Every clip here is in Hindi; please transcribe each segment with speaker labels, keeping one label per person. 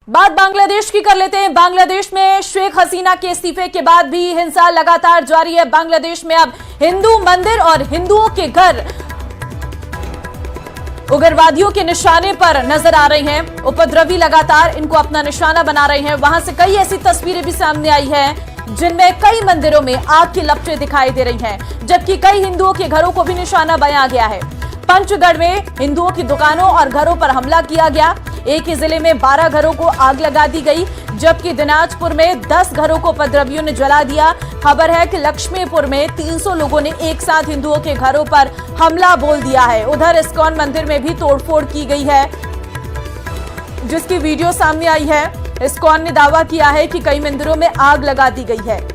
Speaker 1: बात बांग्लादेश की कर लेते हैं। बांग्लादेश में शेख हसीना के इस्तीफे के बाद भी हिंसा लगातार जारी है। बांग्लादेश में अब हिंदू मंदिर और हिंदुओं के घर उग्रवादियों के निशाने पर नजर आ रही हैं। उपद्रवी लगातार इनको अपना निशाना बना रहे हैं। वहां से कई ऐसी तस्वीरें भी सामने आई हैं जिनमें कई मंदिरों में आग की लपटें दिखाई दे रही हैं, जबकि कई हिंदुओं के घरों को भी निशाना बनाया गया है। पंचगढ़ में हिंदुओं की दुकानों और घरों पर हमला किया गया। एक ही जिले में 12 घरों को आग लगा दी गई, जबकि दिनाजपुर में 10 घरों को उपद्रवियों ने जला दिया। खबर है कि लक्ष्मीपुर में 300 लोगों ने एक साथ हिंदुओं के घरों पर हमला बोल दिया है। उधर इस्कॉन मंदिर में भी तोड़फोड़ की गई है, जिसकी वीडियो सामने आई है। इस्कॉन ने दावा किया है कि कई मंदिरों में आग लगा दी गई है।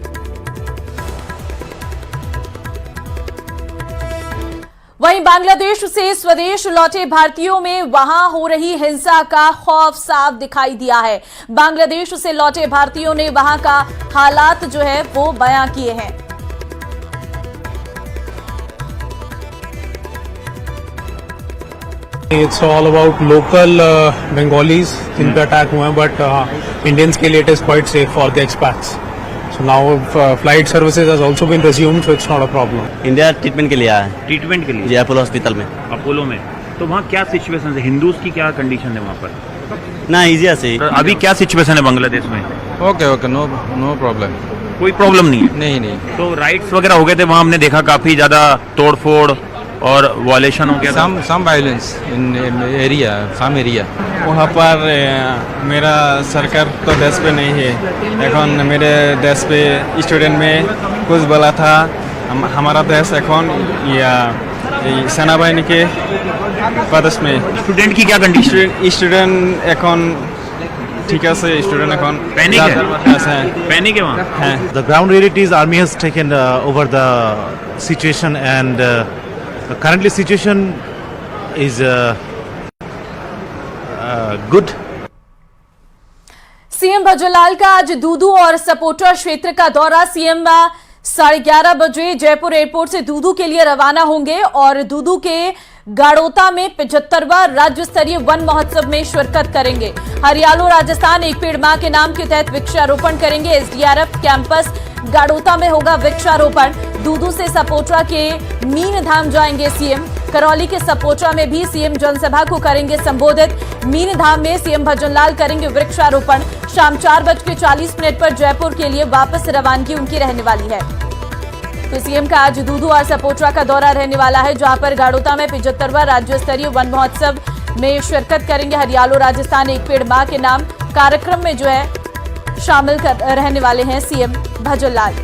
Speaker 1: वहीं बांग्लादेश से स्वदेश लौटे भारतीयों में वहां हो रही हिंसा का खौफ साफ दिखाई दिया है। बांग्लादेश से लौटे भारतीयों ने वहां का हालात जो है वो बयां किए हैं।
Speaker 2: It's all about local Bengalis जिन पे अटैक हुए हैं, but Indians के लिए it is quite safe for the expats. So now flight services has also been resumed, so it's not a problem.
Speaker 3: India treatment के लिए आया है।
Speaker 4: ट्रीटमेंट के लिए
Speaker 3: जी, अपोलो हॉस्पिटल में।
Speaker 4: अपोलो में। तो वहाँ क्या सिचुएशन है? हिंदूज की क्या कंडीशन है वहाँ पर?
Speaker 3: ना इजी से।
Speaker 4: अभी क्या सिचुएशन है बांग्लादेश में?
Speaker 5: Okay no problem.
Speaker 4: कोई प्रॉब्लम नहीं है?
Speaker 5: नहीं।
Speaker 4: तो राइट्स वगैरह हो गए थे वहाँ, हमने देखा काफी ज्यादा तोड़फोड़ और वायलेशन हो गया।
Speaker 5: Some violence in area, some area.
Speaker 6: वहाँ पर मेरा सरकार तो देश पे नहीं है। এখন मेरे देश पे स्टूडेंट में कुछ बोला था। हमारा देश এখন या सेना बाहिनी के प्रदेश में।
Speaker 4: स्टूडेंट की क्या कंडीशन?
Speaker 6: स्टूडेंट এখন ठीक है से स्टूडेंट এখন
Speaker 4: पैनिक है? पैनिक है वहाँ?
Speaker 6: हैं।
Speaker 7: The ground realities army has taken over the situation, and the currently situation is good.
Speaker 1: CM Bhajanlal का आज दूदू और सपोटा क्षेत्र का दौरा। सीएम 11:30 बजे जयपुर एयरपोर्ट से दूदू के लिए रवाना होंगे और दूदू के गाड़ोता में 75वां राज्य स्तरीय वन महोत्सव में शिरकत करेंगे। हरियालो राजस्थान एक पेड़ मां के नाम के तहत वृक्षारोपण करेंगे। एसडीआरएफ कैंपस गाड़ोता में होगा वृक्षारोपण। दूदू से सपोटा के मीन धाम जाएंगे सीएम। करौली के सपोटा में भी सीएम जनसभा को करेंगे संबोधित। मीन धाम में सीएम भजनलाल करेंगे वृक्षारोपण। शाम 4:40 पर जयपुर के लिए वापस रवानगी उनकी रहने वाली है। तो सीएम का आज दूदू और सपोटा का दौरा रहने वाला है, जहां पर गाड़ोता में 75वां राज्य स्तरीय वन महोत्सव में शिरकत करेंगे। हरियालो राजस्थान एक पेड़ मां के नाम कार्यक्रम में जो है शामिल रहने वाले हैं सीएम भजनलाल।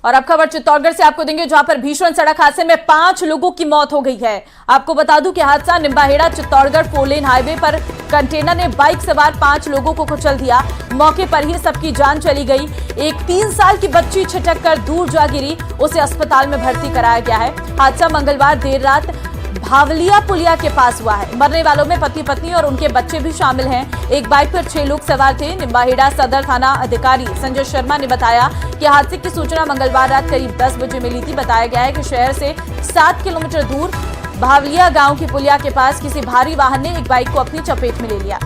Speaker 1: और अब खबर चित्तौड़गढ़ से आपको देंगे, जहां पर भीषण सड़क हादसे में 5 लोगों की मौत हो गई है। आपको बता दूं कि हादसा निम्बाहेड़ा चित्तौड़गढ़ 4 हाईवे पर कंटेनर ने बाइक सवार 5 लोगों को कुचल दिया। मौके पर ही सबकी जान चली गई। एक 3 साल की बच्ची छिटक कर दूर जा गिरी, उसे अस्पताल में भर्ती कराया गया है। हादसा मंगलवार देर रात भावलिया पुलिया के पास हुआ है। मरने वालों में पति पत्नी और उनके बच्चे भी शामिल हैं। एक बाइक पर 6 लोग सवार थे। निम्बाहेड़ा सदर थाना अधिकारी संजय शर्मा ने बताया कि हादसे की सूचना मंगलवार रात करीब 10 बजे मिली थी। बताया गया है कि शहर से 7 किलोमीटर दूर भावलिया गांव की पुलिया के पास किसी भारी वाहन ने एक बाइक को अपनी चपेट में ले लिया।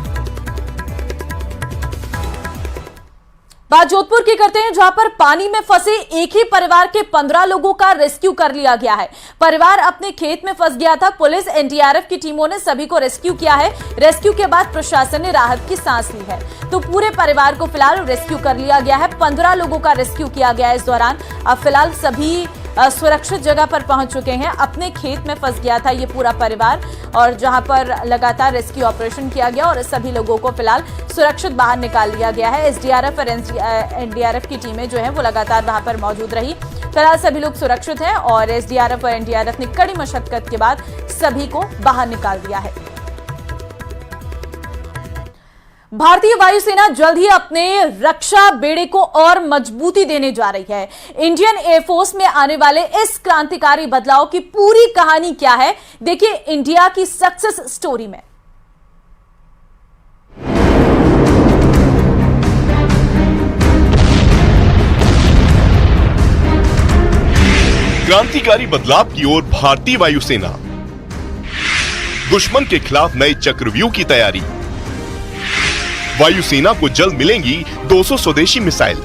Speaker 1: बात जोधपुर की करते हैं, जहां पर पानी में फंसे एक ही परिवार के 15 लोगों का रेस्क्यू कर लिया गया है। परिवार अपने खेत में फंस गया था। पुलिस एनडीआरएफ की टीमों ने सभी को रेस्क्यू किया है। रेस्क्यू के बाद प्रशासन ने राहत की सांस ली है। तो पूरे परिवार को फिलहाल रेस्क्यू कर लिया गया है। 15 लोगों का रेस्क्यू किया गया है। इस दौरान अब फिलहाल सभी सुरक्षित जगह पर पहुंच चुके हैं। अपने खेत में फंस गया था ये पूरा परिवार, और जहां पर लगातार रेस्क्यू ऑपरेशन किया गया और सभी लोगों को फिलहाल सुरक्षित बाहर निकाल लिया गया है। एसडीआरएफ और एनडीआरएफ की टीमें जो है वो लगातार वहां पर मौजूद रही। फिलहाल सभी लोग सुरक्षित हैं और एसडीआरएफ और एनडीआरएफ ने कड़ी मशक्कत के बाद सभी को बाहर निकाल दिया है। भारतीय वायुसेना जल्द ही अपने रक्षा बेड़े को और मजबूती देने जा रही है। इंडियन एयरफोर्स में आने वाले इस क्रांतिकारी बदलाव की पूरी कहानी क्या है, देखिए इंडिया की सक्सेस स्टोरी में।
Speaker 8: क्रांतिकारी बदलाव की ओर भारतीय वायुसेना। दुश्मन के खिलाफ नए चक्रव्यूह की तैयारी। वायुसेना को जल्द मिलेंगी 200 स्वदेशी मिसाइल।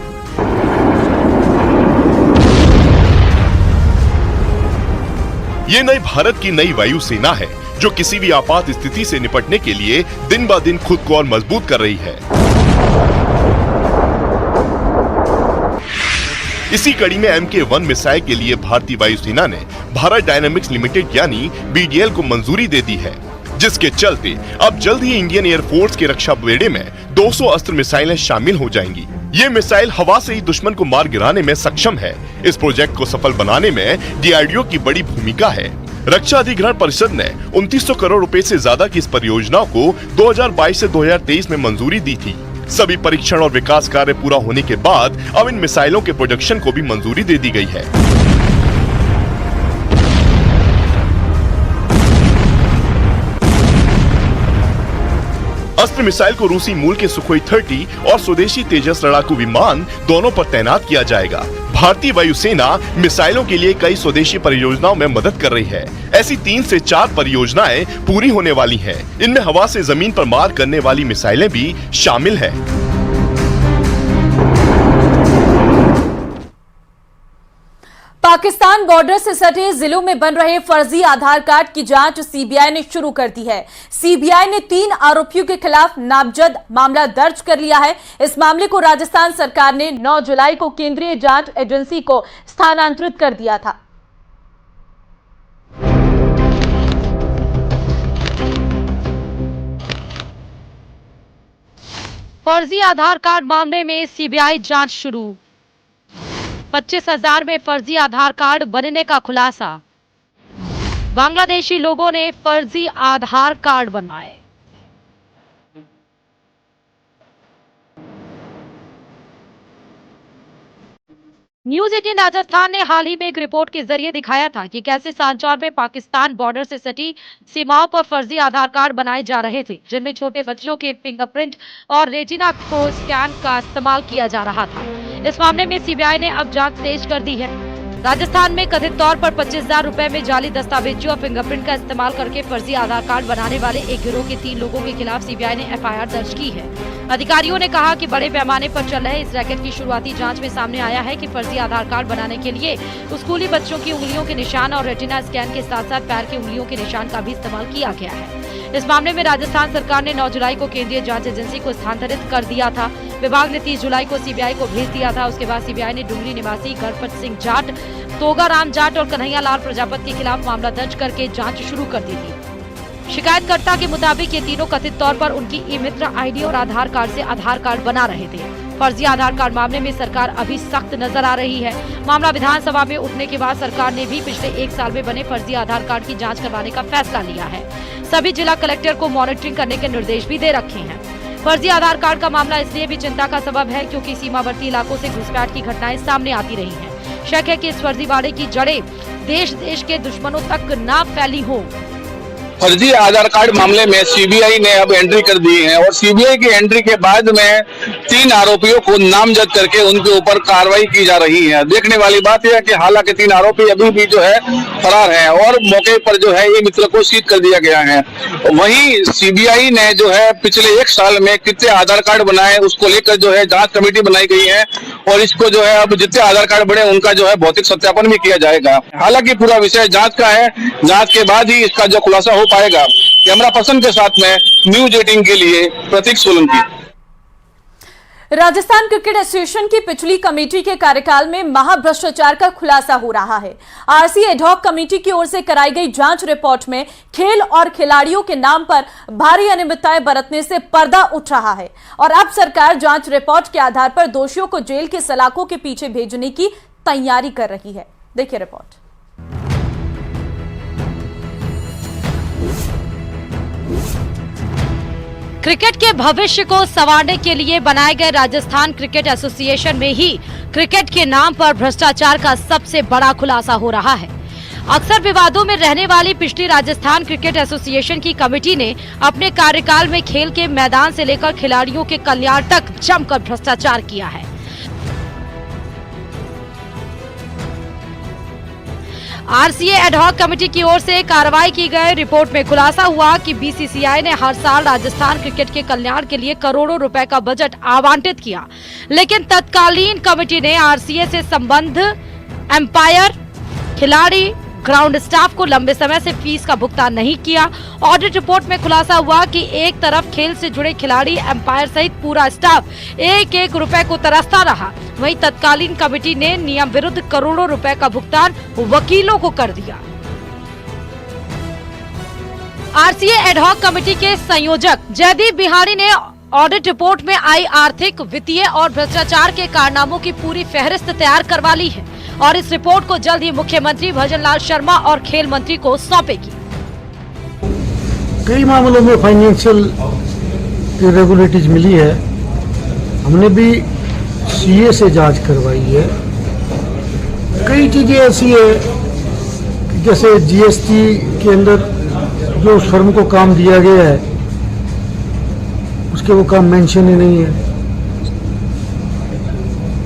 Speaker 8: ये नई भारत की नई वायुसेना है जो किसी भी आपात स्थिति से निपटने के लिए दिन ब दिन खुद को और मजबूत कर रही है। इसी कड़ी में MK-1 मिसाइल के लिए भारतीय वायुसेना ने भारत डायनामिक्स लिमिटेड यानी BDL को मंजूरी दे दी है, जिसके चलते अब जल्द ही इंडियन एयरफोर्स के रक्षा बेड़े में 200 अस्त्र मिसाइलें शामिल हो जाएंगी। ये मिसाइल हवा से ही दुश्मन को मार गिराने में सक्षम है। इस प्रोजेक्ट को सफल बनाने में DRDO की बड़ी भूमिका है। रक्षा अधिग्रहण परिषद ने 2900 करोड़ रुपए से ज्यादा की इस परियोजना को 2022 से 2023 में मंजूरी दी थी। सभी परीक्षण और विकास कार्य पूरा होने के बाद अब इन मिसाइलों के प्रोडक्शन को भी मंजूरी दे दी गई है। अस्त्र मिसाइल को रूसी मूल के सुखोई 30 और स्वदेशी तेजस लड़ाकू विमान दोनों पर तैनात किया जाएगा। भारतीय वायुसेना मिसाइलों के लिए कई स्वदेशी परियोजनाओं में मदद कर रही है। ऐसी 3 से 4 परियोजनाएं पूरी होने वाली हैं। इनमें हवा से जमीन पर मार करने वाली मिसाइलें भी शामिल हैं।
Speaker 1: पाकिस्तान बॉर्डर से सटे जिलों में बन रहे फर्जी आधार कार्ड की जांच सीबीआई ने शुरू कर दी है। सीबीआई ने 3 आरोपियों के खिलाफ नामजद मामला दर्ज कर लिया है। इस मामले को राजस्थान सरकार ने 9 जुलाई को केंद्रीय जांच एजेंसी को स्थानांतरित कर दिया था।
Speaker 9: फर्जी आधार कार्ड मामले में सीबीआई जांच शुरू। 25,000 में फर्जी आधार कार्ड बनने का खुलासा। बांग्लादेशी लोगों ने फर्जी आधार कार्ड बनवाए। न्यूज 18 राजस्थान ने हाल ही में एक रिपोर्ट के जरिए दिखाया था कि कैसे सांचौर में पाकिस्तान बॉर्डर से सटी सीमाओं पर फर्जी आधार कार्ड बनाए जा रहे थे, जिनमें छोटे बच्चों के फिंगरप्रिंट और रेटिना को स्कैन का इस्तेमाल किया जा रहा था। इस मामले में सीबीआई ने अब जांच तेज कर दी है। राजस्थान में कथित तौर पर 25,000 रुपए में जाली दस्तावेजों और फिंगरप्रिंट का इस्तेमाल करके फर्जी आधार कार्ड बनाने वाले एक गिरोह के 3 लोगों के खिलाफ सीबीआई ने एफआईआर दर्ज की है। अधिकारियों ने कहा कि बड़े पैमाने पर चल रहे इस रैकेट की शुरुआती जांच में सामने आया है कि फर्जी आधार कार्ड बनाने के लिए स्कूली बच्चों की उंगलियों के निशान और रेटिना स्कैन के साथ साथ पैर की उंगलियों के निशान का भी इस्तेमाल किया गया है। इस मामले में राजस्थान सरकार ने 9 जुलाई को केंद्रीय जांच एजेंसी को स्थानांतरित कर दिया था। विभाग ने 30 जुलाई को सीबीआई को भेज दिया था। उसके बाद सीबीआई ने डुंगरी निवासी गणपत सिंह जाट, तोगाराम जाट और कन्हैया लाल प्रजापति के खिलाफ मामला दर्ज करके जांच शुरू कर दी थी। शिकायतकर्ता के मुताबिक ये तीनों कथित तौर पर उनकी ई-मित्र आईडी और आधार कार्ड से आधार कार्ड बना रहे थे। फर्जी आधार कार्ड मामले में सरकार अभी सख्त नजर आ रही है। मामला विधानसभा में उठने के बाद सरकार ने भी पिछले 1 साल में बने फर्जी आधार कार्ड की जांच करवाने का फैसला लिया है। सभी जिला कलेक्टर को मॉनिटरिंग करने के निर्देश भी दे रखे हैं। फर्जी आधार कार्ड का मामला इसलिए भी चिंता का सबब है क्योंकि सीमावर्ती इलाकों से घुसपैठ की घटनाएं सामने आती रही हैं। शक है कि इस फर्जीवाड़े की जड़ें देश के दुश्मनों तक न फैली हो।
Speaker 10: फर्जी आधार कार्ड मामले में सीबीआई ने अब एंट्री कर दी है और सीबीआई की एंट्री के बाद में 3 आरोपियों को नामजद करके उनके ऊपर कार्रवाई की जा रही है। देखने वाली बात यह है कि हालांकि 3 आरोपी अभी भी जो है फरार हैं और मौके पर जो है ये मित्र को सीज कर दिया गया है। वहीं सीबीआई ने जो है पिछले 1 साल में कितने आधार कार्ड बनाए उसको लेकर जो है जांच कमेटी बनाई गई है और इसको जो है अब जितने आधार कार्ड बने उनका जो है भौतिक सत्यापन भी किया जाएगा। हालांकि पूरा विषय जांच का है, जांच के बाद ही इसका जो खुलासा हो पाएगा। कैमरा पर्सन के साथ में न्यूज 18 के लिए प्रतीक सोलंकी।
Speaker 1: राजस्थान क्रिकेट एसोसिएशन की पिछली कमेटी के कार्यकाल में महाभ्रष्टाचार का खुलासा हो रहा है। आरसी एडहॉक कमेटी की ओर से कराई गई जांच रिपोर्ट में खेल और खिलाड़ियों के नाम पर भारी अनियमितताएं बरतने से पर्दा उठ रहा है और अब सरकार जांच रिपोर्ट के आधार पर दोषियों को जेल के सलाखों के पीछे भेजने की तैयारी कर रही है। देखिए रिपोर्ट।
Speaker 9: क्रिकेट के भविष्य को संवारने के लिए बनाए गए राजस्थान क्रिकेट एसोसिएशन में ही क्रिकेट के नाम पर भ्रष्टाचार का सबसे बड़ा खुलासा हो रहा है। अक्सर विवादों में रहने वाली पिछली राजस्थान क्रिकेट एसोसिएशन की कमेटी ने अपने कार्यकाल में खेल के मैदान से लेकर खिलाड़ियों के कल्याण तक जमकर भ्रष्टाचार किया है। आरसीए एडहॉक कमेटी की ओर से कार्रवाई की गई रिपोर्ट में खुलासा हुआ कि बीसीसीआई ने हर साल राजस्थान क्रिकेट के कल्याण के लिए करोड़ों रुपए का बजट आवंटित किया, लेकिन तत्कालीन कमेटी ने आरसीए से संबंध एम्पायर, खिलाड़ी, ग्राउंड स्टाफ को लंबे समय से फीस का भुगतान नहीं किया। ऑडिट रिपोर्ट में खुलासा हुआ कि एक तरफ खेल से जुड़े खिलाड़ी, एम्पायर सहित पूरा स्टाफ एक एक रुपए को तरसता रहा, वहीं तत्कालीन कमेटी ने नियम विरुद्ध करोड़ों रुपए का भुगतान वकीलों को कर दिया। आरसीए एडहॉक कमेटी के संयोजक जयदीप बिहारी ने ऑडिट रिपोर्ट में आई आर्थिक, वित्तीय और भ्रष्टाचार के कारनामों की पूरी फहरिस्त तैयार करवा ली है और इस रिपोर्ट को जल्द ही मुख्यमंत्री भजनलाल शर्मा और खेल मंत्री को सौंपेगी।
Speaker 11: कई मामलों में फाइनेंशियल इरेगुलरिटीज मिली है। हमने भी सीए से जांच करवाई है। कई चीजें ऐसी है कि जैसे जीएसटी के अंदर जो उस फर्म को काम दिया गया है उसके वो काम मेंशन ही नहीं है।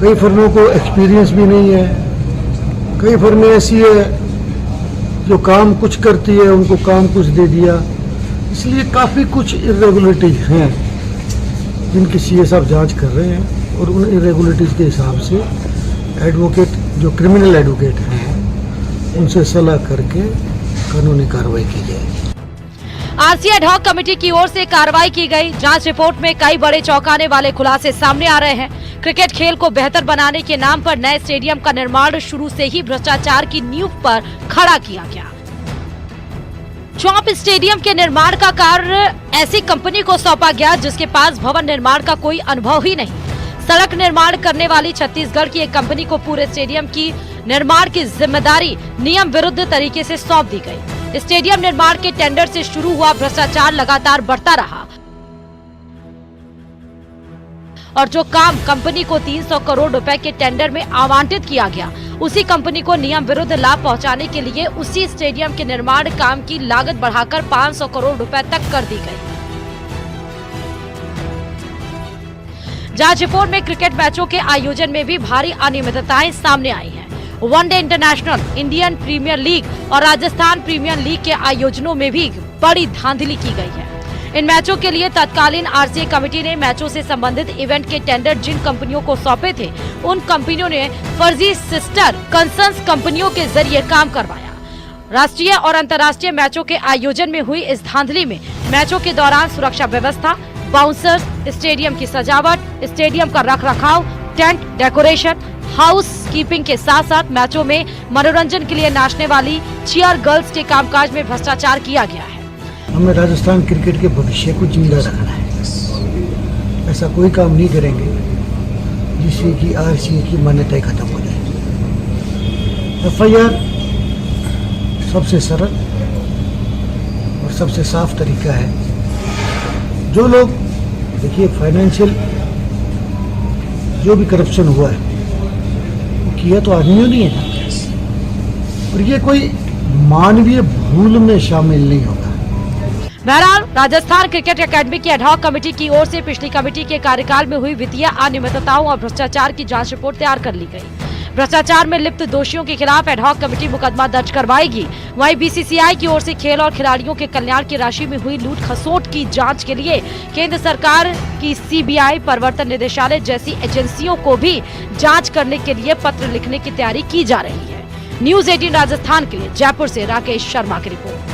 Speaker 11: कई फर्मों को एक्सपीरियंस भी नहीं है। कई फर्में ऐसी है जो काम कुछ करती है, उनको काम कुछ दे दिया। इसलिए काफ़ी कुछ इरेगुलरिटीज हैं जिनकी सीए साहब जांच कर रहे हैं और उन इरेगुलरिटीज के हिसाब से एडवोकेट, जो क्रिमिनल एडवोकेट हैं, उनसे सलाह करके कानूनी कार्रवाई की जाएगी।
Speaker 9: आरसीए एडहॉक कमेटी की ओर से कार्रवाई की गई जांच रिपोर्ट में कई बड़े चौंकाने वाले खुलासे सामने आ रहे हैं। क्रिकेट खेल को बेहतर बनाने के नाम पर नए स्टेडियम का निर्माण शुरू से ही भ्रष्टाचार की नींव पर खड़ा किया गया। चौंप स्टेडियम के निर्माण का कार्य ऐसी कंपनी को सौंपा गया जिसके पास भवन निर्माण का कोई अनुभव ही नहीं। सड़क निर्माण करने वाली छत्तीसगढ़ की एक कंपनी को पूरे स्टेडियम की निर्माण की जिम्मेदारी नियम विरुद्ध तरीके से सौंप दी गई। स्टेडियम निर्माण के टेंडर से शुरू हुआ भ्रष्टाचार लगातार बढ़ता रहा और जो काम कंपनी को 300 करोड़ रुपए के टेंडर में आवंटित किया गया, उसी कंपनी को नियम विरुद्ध लाभ पहुंचाने के लिए उसी स्टेडियम के निर्माण काम की लागत बढ़ाकर 500 करोड़ रुपए तक कर दी गई। जांच रिपोर्ट में क्रिकेट मैचों के आयोजन में भी भारी अनियमितताएं सामने आई हैं। One day international, Indian premier league और राजस्थान प्रीमियर लीग के आयोजनों में भी बड़ी धांधली की गई है। इन मैचों के लिए तत्कालीन आरसीए कमेटी ने मैचों से संबंधित इवेंट के टेंडर जिन कंपनियों को सौंपे थे, उन कंपनियों ने फर्जी सिस्टर कंसर्न कंपनियों के जरिए काम करवाया। राष्ट्रीय और अंतर्राष्ट्रीय मैचों के आयोजन में हुई इस धांधली में मैचों के दौरान सुरक्षा व्यवस्था, बाउंसर्स, स्टेडियम की सजावट, स्टेडियम का रखरखाव, टेंट डेकोरेशन, हाउस कीपिंग के साथ साथ मैचों में मनोरंजन के लिए नाचने वाली चीयर गर्ल्स के कामकाज में भ्रष्टाचार किया गया है।
Speaker 11: हमें राजस्थान क्रिकेट के भविष्य को जिंदा रखना है। ऐसा कोई काम नहीं करेंगे जिससे कि आरसीए की मान्यता खत्म हो जाए। एफआईआर सबसे सरल और सबसे साफ तरीका है। जो लोग, देखिए, फाइनेंशियल जो भी करप्शन हुआ है वो किया तो आदमियों ने है और ये कोई मानवीय भूल में शामिल नहीं होगा।
Speaker 9: बहरहाल राजस्थान क्रिकेट एकेडमी की एडहॉक कमेटी की ओर से पिछली कमेटी के कार्यकाल में हुई वित्तीय अनियमितताओं और भ्रष्टाचार की जांच रिपोर्ट तैयार कर ली गई। भ्रष्टाचार में लिप्त दोषियों के खिलाफ एडहॉक कमेटी मुकदमा दर्ज करवाएगी। वहीं बीसीसीआई की ओर से खेल और खिलाड़ियों के कल्याण की राशि में हुई लूट खसोट की जांच के लिए केंद्र सरकार की सीबीआई, प्रवर्तन निदेशालय जैसी एजेंसियों को भी जांच करने के लिए पत्र लिखने की तैयारी की जा रही है। न्यूज 18 राजस्थान के लिए जयपुर से राकेश शर्मा की रिपोर्ट।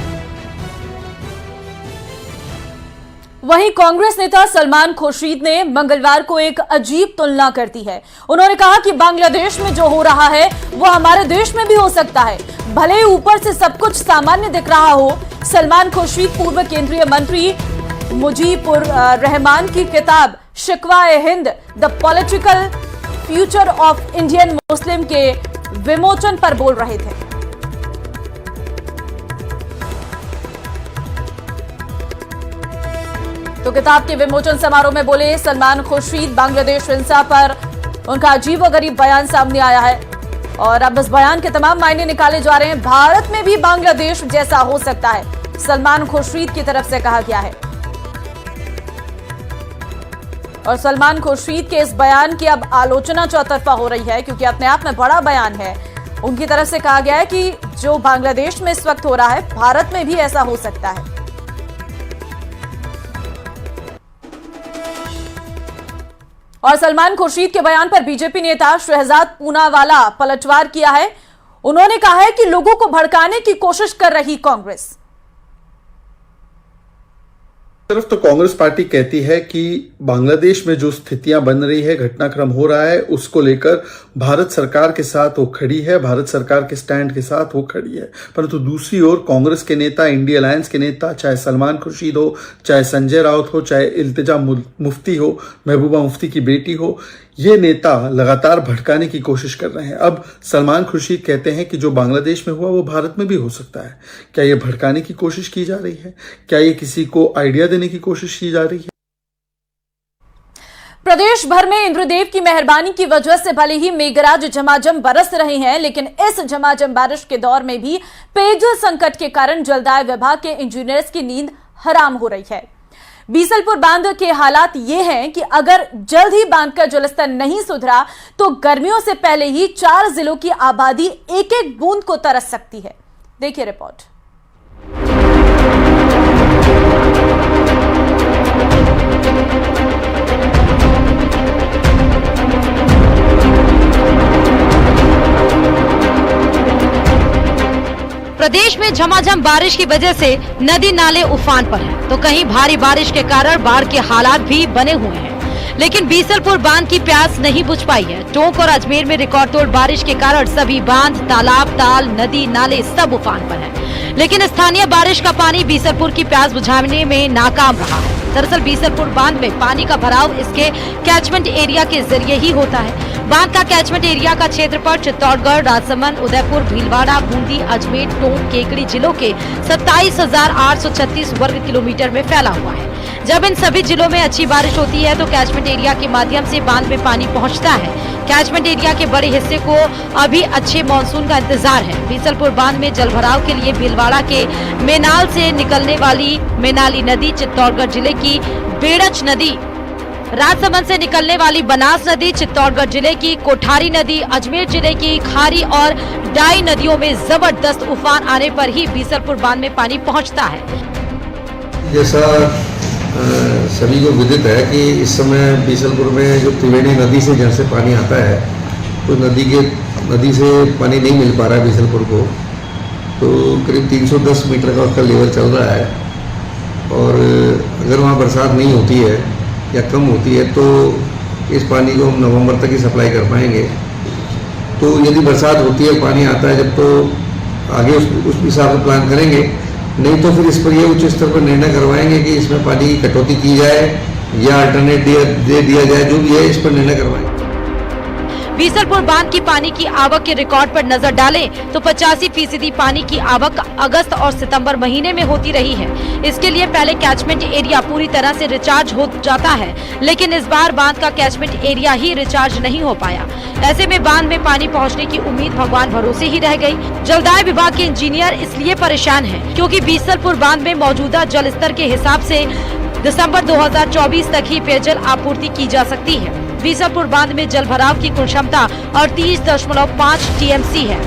Speaker 1: वहीं कांग्रेस नेता सलमान खुर्शीद ने मंगलवार को एक अजीब तुलना कर दी है। उन्होंने कहा कि बांग्लादेश में जो हो रहा है वो हमारे देश में भी हो सकता है, भले ही ऊपर से सब कुछ सामान्य दिख रहा हो। सलमान खुर्शीद पूर्व केंद्रीय मंत्री मुजीबुर रहमान की किताब Shikwa-e-Hind the political future of Indian Muslim के विमोचन पर बोल रहे थे। तो किताब के विमोचन समारोह में बोले सलमान खुर्शीद। बांग्लादेश हिंसा पर उनका अजीबोगरीब बयान सामने आया है और अब इस बयान के तमाम मायने निकाले जा रहे हैं। भारत में भी बांग्लादेश जैसा हो सकता है, सलमान खुर्शीद की तरफ से कहा गया है। और सलमान खुर्शीद के इस बयान की अब आलोचना चौतरफा हो रही है क्योंकि अपने आप में बड़ा बयान है उनकी तरफ से कहा गया है कि जो बांग्लादेश में इस वक्त हो रहा है, भारत में भी ऐसा हो सकता है। और सलमान खुर्शीद के बयान पर बीजेपी नेता शहजाद पूनावाला पलटवार किया है। उन्होंने कहा है कि लोगों को भड़काने की कोशिश कर रही कांग्रेस।
Speaker 12: तरफ तो कांग्रेस पार्टी कहती है कि बांग्लादेश में जो स्थितियां बन रही है, घटनाक्रम हो रहा है, उसको लेकर भारत सरकार के साथ वो खड़ी है, भारत सरकार के स्टैंड के साथ वो खड़ी है। परंतु दूसरी ओर कांग्रेस के नेता, इंडिया अलायंस के नेता, चाहे सलमान खुर्शीद हो, चाहे संजय राउत हो, चाहे इल्तिजा मुफ्ती हो, महबूबा मुफ्ती की बेटी हो, ये नेता लगातार भड़काने की कोशिश कर रहे हैं। अब सलमान खुर्शीद कहते हैं कि जो बांग्लादेश में हुआ वो भारत में भी हो सकता है। क्या ये भड़काने की कोशिश की जा रही है? क्या ये किसी को आइडिया देने की कोशिश की जा रही है?
Speaker 1: प्रदेश भर में इंद्रदेव की मेहरबानी की वजह से भले ही मेघराज झमाझम बरस रहे हैं, लेकिन इस झमाझम बारिश के दौर में भी पेयजल संकट के कारण जलदाय विभाग के इंजीनियर्स की नींद हराम हो रही है। बीसलपुर बांध के हालात ये हैं कि अगर जल्द ही बांध का जलस्तर नहीं सुधरा तो गर्मियों से पहले ही 4 जिलों की आबादी एक एक बूंद को तरस सकती है। देखिए रिपोर्ट।
Speaker 9: प्रदेश में झमाझम बारिश की वजह से नदी नाले उफान पर हैं, तो कहीं भारी बारिश के कारण बाढ़ के हालात भी बने हुए हैं। लेकिन बीसलपुर बांध की प्यास नहीं बुझ पाई है। टोंक और अजमेर में रिकॉर्ड तोड़ बारिश के कारण सभी बांध, तालाब, ताल, नदी, नाले सब उफान पर हैं। लेकिन स्थानीय बारिश का पानी बीसलपुर की प्यास बुझाने में नाकाम रहा है। दरअसल बीसलपुर बांध में पानी का भराव इसके कैचमेंट एरिया के जरिए ही होता है। बांध का कैचमेंट एरिया का क्षेत्रफल चित्तौड़गढ़, राजसमंद, उदयपुर, भीलवाड़ा, बूंदी, अजमेर, टोंक, केकड़ी जिलों के 27,836 वर्ग किलोमीटर में फैला हुआ है। जब इन सभी जिलों में अच्छी बारिश होती है तो कैचमेंट एरिया के माध्यम से बांध में पानी पहुंचता है। कैचमेंट एरिया के बड़े हिस्से को अभी अच्छे मानसून का इंतजार है। बीसलपुर बांध में जलभराव के लिए भीलवाड़ा के मेनाल से निकलने वाली मेनाली नदी, चित्तौड़गढ़ जिले की बेड़च नदी, राजसमंद से निकलने वाली बनास नदी, चित्तौड़गढ़ जिले की कोठारी नदी, अजमेर जिले की खारी और डाई नदियों में जबरदस्त उफान आने पर ही बीसलपुर बांध में पानी पहुंचता है।
Speaker 13: जैसा सभी को विदित है कि इस समय बीसलपुर में जो त्रिवेणी नदी से जहाँ से पानी आता है, तो नदी से पानी नहीं मिल पा रहा है बीसलपुर को, तो करीब 310 मीटर का उसका लेवल चल रहा है। और अगर वहाँ बरसात नहीं होती है या कम होती है तो इस पानी को हम नवंबर तक ही सप्लाई कर पाएंगे। तो यदि बरसात होती है, पानी आता है जब, तो आगे उस हिसाब से प्लान करेंगे, नहीं तो फिर इस पर ये उच्च स्तर पर निर्णय करवाएंगे कि इसमें पानी की कटौती की जाए या अल्टरनेट दे दिया जाए, जो भी है इस पर निर्णय करवाएंगे।
Speaker 9: बीसलपुर बांध की पानी की आवक के रिकॉर्ड पर नजर डालें तो 85% पानी की आवक अगस्त और सितंबर महीने में होती रही है। इसके लिए पहले कैचमेंट एरिया पूरी तरह से रिचार्ज हो जाता है, लेकिन इस बार बांध का कैचमेंट एरिया ही रिचार्ज नहीं हो पाया। ऐसे में बांध में पानी पहुंचने की उम्मीद भगवान भरोसे ही रह गई। जलदाय विभाग के इंजीनियर इसलिए परेशान हैं क्योंकि बीसलपुर बांध में मौजूदा जल स्तर के हिसाब से दिसंबर 2024 तक ही पेयजल आपूर्ति की जा सकती है। बीसलपुर बांध में जल भराव की कुल क्षमता 38.5 टीएमसी है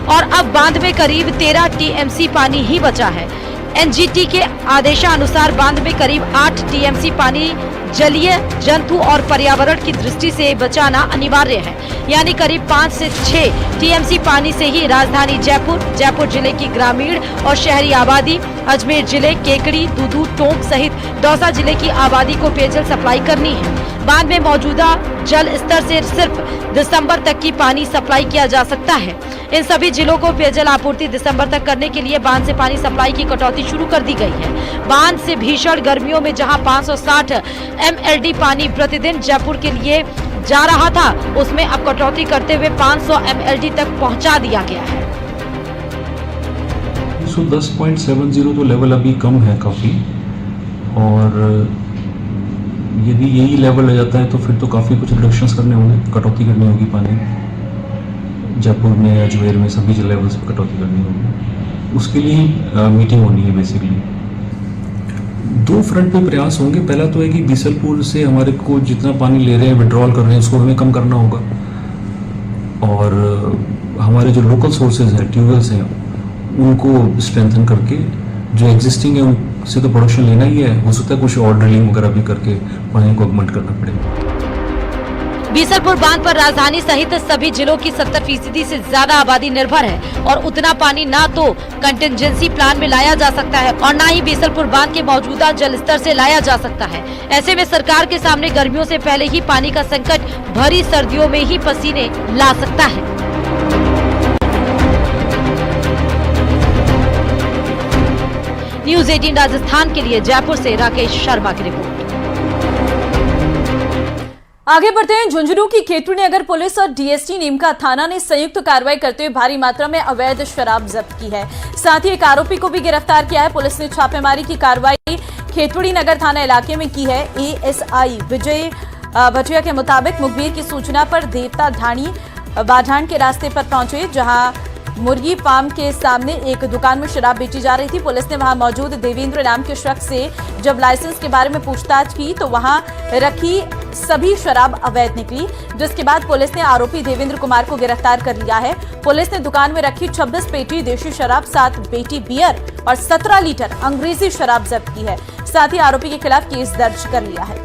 Speaker 9: और अब बांध में करीब 13 टीएमसी पानी ही बचा है। एनजीटी के आदेशानुसार बांध में करीब 8 टीएमसी पानी जलीय जंतु और पर्यावरण की दृष्टि से बचाना अनिवार्य है, यानी करीब 5 से 6 टीएमसी पानी से ही राजधानी जयपुर जिले की ग्रामीण और शहरी आबादी, अजमेर जिले, केकड़ी, दूदू, टोंक सहित दौसा जिले की आबादी को पेयजल सप्लाई करनी है। बांध में मौजूदा जल स्तर से सिर्फ दिसंबर तक की पानी सप्लाई किया जा सकता है। इन सभी जिलों को पेयजल आपूर्ति दिसंबर तक करने के लिए बांध से पानी सप्लाई की कटौती शुरू कर दी गई है। बांध से भीषण गर्मियों में जहां 560 एमएलडी पानी प्रतिदिन जयपुर के लिए जा रहा था, उसमें अब कटौती करते हुए 500 एमएलडी तक पहुंचा दिया गया है।
Speaker 14: 10.70 तो लेवल अभी कम है काफ़ी, और यदि यही लेवल रह जाता है तो फिर तो काफ़ी कुछ रिडक्शंस करने होंगे, कटौती करनी होगी पानी जयपुर में, अजमेर में, सभी लेवल्स पर कटौती करनी होगी। उसके लिए मीटिंग होनी है। बेसिकली 2 फ्रंट पे प्रयास होंगे। पहला तो है कि बीसलपुर से हमारे को जितना पानी ले रहे हैं, विड्रॉल कर रहे हैं, उसको हमें कम करना होगा। और हमारे जो लोकल सोर्सेज हैं, ट्यूबवेल्स हैं, उनको स्ट्रेंथन करके जो एग्जिस्टिंग है उनसे तो प्रोडक्शन लेना ही है, हो सकता है कुछ और ड्रिलिंग वगैरह भी करके पानी को ऑगमेंट करना पड़ेगा।
Speaker 9: बीसलपुर बांध पर राजधानी सहित सभी जिलों की 70% से ज्यादा आबादी निर्भर है और उतना पानी ना तो कंटिजेंसी प्लान में लाया जा सकता है और ना ही बीसलपुर बांध के मौजूदा जल स्तर से लाया जा सकता है। ऐसे में सरकार के सामने गर्मियों से पहले ही पानी का संकट भरी सर्दियों में ही पसीने ला सकता है। न्यूज़ 18 राजस्थान के लिए जयपुर से राकेश शर्मा की रिपोर्ट।
Speaker 1: आगे बढ़ते हैं। झुंझुनू की खेतड़ी नगर पुलिस और डीएसटी नीमका थाना ने संयुक्त कार्रवाई करते हुए भारी मात्रा में अवैध शराब जब्त की है। साथ ही एक आरोपी को भी गिरफ्तार किया है। पुलिस ने छापेमारी की कार्रवाई खेतड़ी नगर थाना इलाके में की है। एएसआई विजय भटिया के मुताबिक मुखबिर की सूचना पर देवता ढाणी बाढ़ान के रास्ते पर पहुंचे, जहां मुर्गी फार्म के सामने एक दुकान में शराब बेची जा रही थी। पुलिस ने वहां मौजूद देवेंद्र नाम के शख्स से जब लाइसेंस के बारे में पूछताछ की तो वहां रखी सभी शराब अवैध निकली, जिसके बाद पुलिस ने आरोपी देवेंद्र कुमार को गिरफ्तार कर लिया है। पुलिस ने दुकान में रखी 26 पेटी देशी शराब, 7 पेटी बियर और 17 लीटर अंग्रेजी शराब जब्त की है। साथ ही आरोपी के खिलाफ केस दर्ज कर लिया है।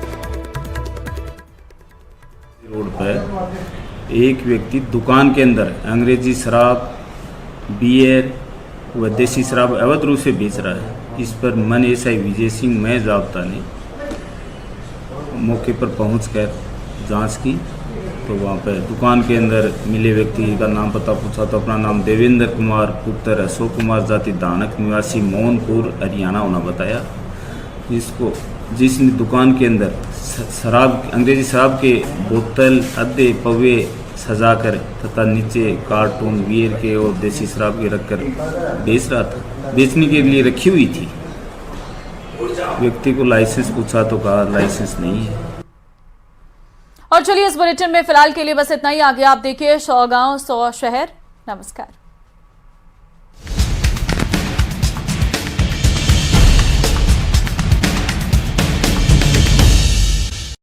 Speaker 15: रोड पर एक व्यक्ति दुकान के अंदर अंग्रेजी शराब, बियर व देसी शराब अवैध रूप से बेच रहा है। इस पर मन एसआई विजय सिंह मैं जाब्ता ने मौके पर पहुंचकर जांच की तो वहां पर दुकान के अंदर मिले व्यक्ति का नाम पता पूछा तो अपना नाम देवेंद्र कुमार पुत्र अशोक कुमार जाति दानक निवासी मोहनपुर हरियाणा होना बताया। जिसने दुकान के अंदर शराब अंग्रेजी शराब के बोतल अद्धे पवे सजाकर तथा नीचे कार्टून बियर के और देसी शराब के रखकर बेच रहा था, बेचने के लिए रखी हुई थी। व्यक्ति को लाइसेंस पूछा तो कहा लाइसेंस नहीं है।
Speaker 1: और चलिए इस बुलेटिन में फिलहाल के लिए बस इतना ही। आगे आप देखिए 100 गांव 100 शहर। नमस्कार।